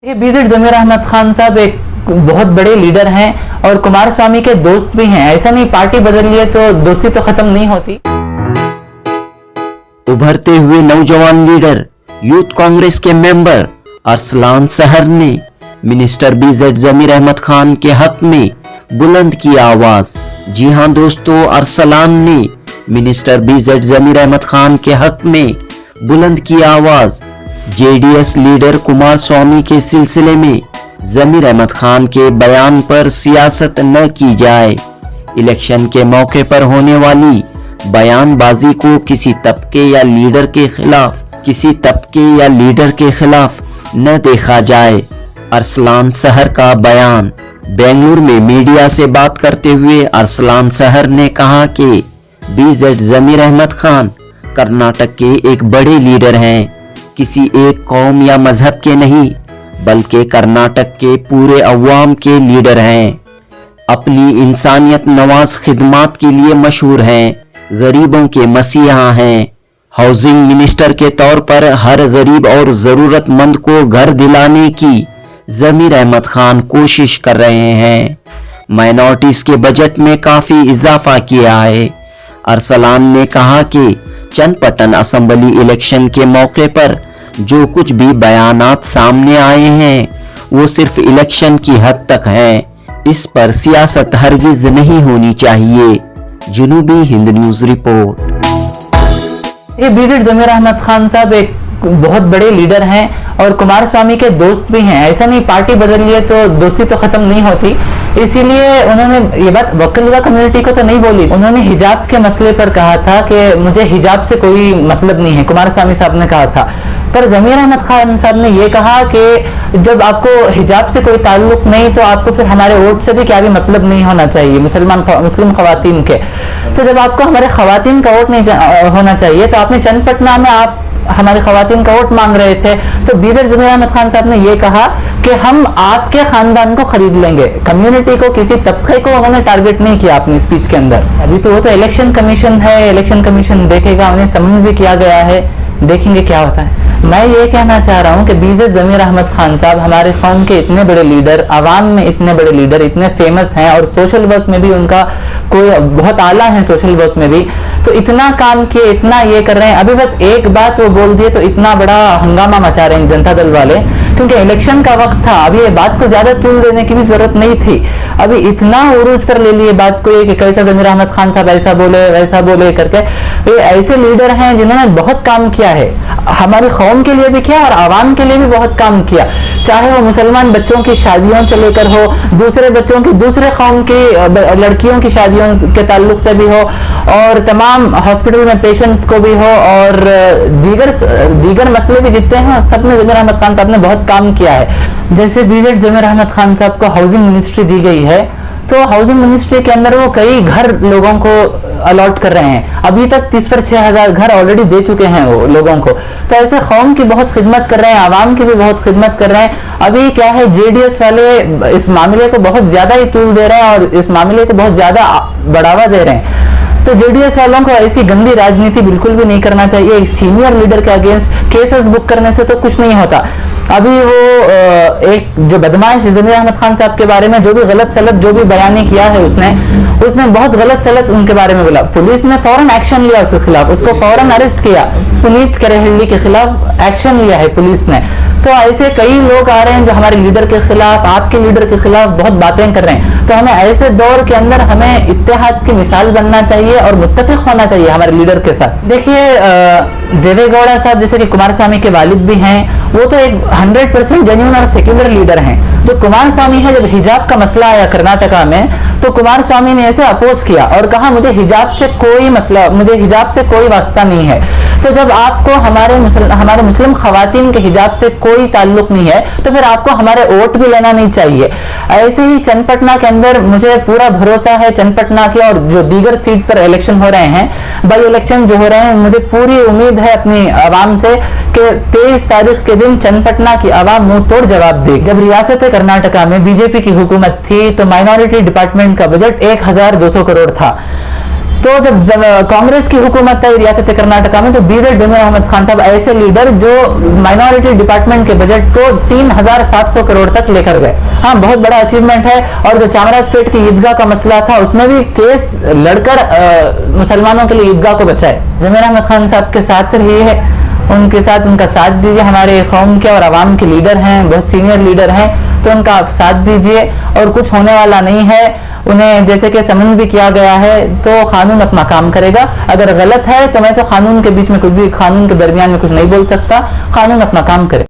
BZ जमीर अहमद खान साहब एक बहुत बड़े लीडर हैं और कुमार स्वामी के दोस्त भी हैं। ऐसा नहीं पार्टी बदल लिए तो दोस्ती तो खत्म नहीं होती। उभरते हुए नौजवान लीडर यूथ कांग्रेस के मेंबर अरसलान सहर ने मिनिस्टर बीजेड जमीर अहमद खान के हक में बुलंद की आवाज। जी हां दोस्तों, अरसलान ने मिनिस्टर बीजेड जमीर अहमद खान के हक में बुलंद की आवाज। जेडीएस लीडर कुमार स्वामी के सिलसिले में जमीर अहमद खान के बयान पर सियासत न की जाए। इलेक्शन के मौके पर होने वाली बयानबाजी को किसी तबके या लीडर के खिलाफ न देखा जाए। अरसलान सहर का बयान। बेंगलुरु में मीडिया से बात करते हुए अरसलान सहर ने कहा कि बीजेड जमीर अहमद खान कर्नाटक के एक बड़े लीडर हैं, किसी एक कौम या मजहब के नहीं बल्कि कर्नाटक के पूरे अवाम के लीडर हैं। अपनी इंसानियत नवाज खिदमात के लिए मशहूर हैं, गरीबों के मसीहा हैं। हाउसिंग मिनिस्टर के तौर पर हर गरीब और ज़रूरतमंद को घर दिलाने की जमीर अहमद खान कोशिश कर रहे हैं। माइनॉरिटीज़ के बजट में काफ़ी इजाफा किया है। अरसलान ने कहा कि चन्नपट्टन असेंबली इलेक्शन के मौके पर जो कुछ भी बयानात सामने आए हैं वो सिर्फ इलेक्शन की हद तक हैं। इस पर सियासत हरगिज नहीं होनी चाहिए। जनूबी हिंद न्यूज रिपोर्ट। ये बीजेड जमीर अहमद खान साहब एक बहुत बड़े लीडर हैं और कुमार स्वामी के दोस्त भी हैं। ऐसा नहीं पार्टी बदल लिए तो दोस्ती तो खत्म नहीं होती। इसीलिए उन्होंने ये बात वकील कम्युनिटी को तो नहीं बोली। उन्होंने हिजाब के मसले पर कहा था कि मुझे हिजाब से कोई मतलब नहीं है, कुमार स्वामी साहब ने कहा था। पर जमीर अहमद खान साहब ने ये कहा कि जब आपको हिजाब से कोई ताल्लुक नहीं तो आपको फिर हमारे वोट से भी क्या भी मतलब नहीं होना चाहिए मुस्लिम खवातीन के। तो जब आपको हमारे खवातीन का वोट नहीं होना चाहिए तो आपने चन्नपट्टन में आप हमारे खवातीन का वोट मांग रहे थे। तो बीजेड जमीर अहमद खान साहब ने ये कहा कि हम आपके खानदान को खरीद लेंगे। कम्युनिटी को, किसी तबके को उन्होंने टारगेट नहीं किया अपनी स्पीच के अंदर। अभी तो वो तो इलेक्शन कमीशन है, इलेक्शन कमीशन देखेगा, उन्हें समझ भी किया गया है, देखेंगे क्या होता है। मैं ये कहना चाह रहा हूँ कि बीजेड जमीर अहमद खान साहब हमारे कौम के इतने बड़े लीडर, आवाम में इतने बड़े लीडर, इतने फेमस हैं और सोशल वर्क में भी उनका कोई बहुत आला है, सोशल वर्क में भी। तो इतना काम किए, इतना ये कर रहे हैं, अभी बस एक बात वो बोल दिए तो इतना बड़ा हंगामा मचा रहे हैं जनता दल वाले, क्योंकि इलेक्शन का वक्त था। अभी ये बात को ज्यादा तूल देने की भी जरूरत नहीं थी। अभी इतना उरूज पर ले लिए बात को कि कैसा जमीर अहमद खान साहब ऐसा बोले वैसा बोले करके। ये ऐसे लीडर हैं जिन्होंने बहुत काम किया है, हमारी कौम के लिए भी किया और आवाम के लिए भी बहुत काम किया। चाहे वो मुसलमान बच्चों की शादियों से लेकर हो, दूसरे बच्चों की, दूसरे कौम की लड़कियों की शादियों के ताल्लुक से भी हो, और तमाम हॉस्पिटल में पेशेंट्स को भी हो, और दीगर मसले भी जितने हैं सब में जमीर अहमद खान साहब ने बहुत काम किया है। जैसे बीजेड जमीर अहमद खान साहब को हाउसिंग मिनिस्ट्री दी गई है, तो हाउसिंग मिनिस्ट्री के अंदर वो कई घर लोगों को अलॉट कर रहे हैं। अभी तक 30 पर 6,000 घर ऑलरेडी दे चुके हैं वो लोगों को। तो ऐसे कौम की बहुत खिदमत कर रहे हैं, आवाम की भी बहुत खिदमत कर रहे हैं। अभी क्या है, जेडीएस वाले इस मामले को बहुत ज्यादा ही तूल दे रहे हैं और इस मामले को बहुत ज्यादा बढ़ावा दे रहे हैं। तो जेडीएस वालों को ऐसी गंदी राजनीति बिल्कुल भी नहीं करना चाहिए। एक सीनियर लीडर के अगेंस्ट केसेस बुक करने से तो कुछ नहीं होता। अभी वो एक जो बदमाश जमीर अहमद खान साहब के बारे में जो भी गलत सलत जो भी बयानी किया है, उसने बहुत गलत सलत उनके बारे में बोला। पुलिस ने फौरन एक्शन लिया उसके खिलाफ, उसको फौरन अरेस्ट किया। पुनीत करेहल्ली के खिलाफ एक्शन लिया है पुलिस ने। तो ऐसे कई लोग आ रहे हैं जो हमारे लीडर के खिलाफ, आपके लीडर के खिलाफ बहुत बातें कर रहे हैं। तो हमें ऐसे दौर के अंदर हमें इत्तेहाद की मिसाल बनना चाहिए और मुत्तफिक होना चाहिए हमारे लीडर के साथ। देखिए, देवेगौड़ा साहब जैसे कि कुमार स्वामी के वालिद भी हैं, वो तो एक 100% जेन्युइन और सेक्युलर लीडर हैं। जो कुमार स्वामी है, जब हिजाब का मसला आया कर्नाटका में, तो कुमार स्वामी ने ऐसे अपोज किया और कहा मुझे हिजाब से कोई मसला, मुझे हिजाब से कोई वास्ता नहीं है। तो जब आपको हमारे मुस्लिम खवातीन के हिजाब से कोई ताल्लुक नहीं है तो फिर आपको हमारे वोट भी लेना नहीं चाहिए। ऐसे ही चन्नपट्टन के अंदर मुझे पूरा भरोसा है, चन्नपट्टन के और जो दीगर सीट पर इलेक्शन हो रहे हैं, बाई इलेक्शन जो हो रहे हैं, मुझे पूरी उम्मीद है अपनी आवाम से कि 23 तारीख के दिन चन्नपट्टन की आवाम मुंह तोड़ जवाब देगी। जब रियासत कर्नाटका में बीजेपी की हुकूमत थी तो माइनॉरिटी डिपार्टमेंट का बजट 1,200 करोड़ था। तो जब कांग्रेस की हुकूमत है रियासत कर्नाटका में, तो बीजेड जमीर अहमद खान साहब ऐसे लीडर जो माइनॉरिटी डिपार्टमेंट के बजट को 3,700 करोड़ तक लेकर गए। हाँ, बहुत बड़ा अचीवमेंट है। और जो चामराजपेट की ईदगाह का मसला था उसमें भी केस लड़कर मुसलमानों के लिए ईदगाह को बचाए। जमीर अहमद खान साहब के साथ रहिए, उनके साथ उनका साथ दीजिए। हमारे कौम के और आवाम के लीडर हैं, बहुत सीनियर लीडर हैं, तो उनका आप साथ दीजिए। और कुछ होने वाला नहीं है, उन्हें जैसे कि समन भी किया गया है तो कानून अपना काम करेगा। अगर गलत है तो मैं तो कानून के बीच में कुछ भी, कानून के दरमियान में कुछ नहीं बोल सकता। कानून अपना काम करे।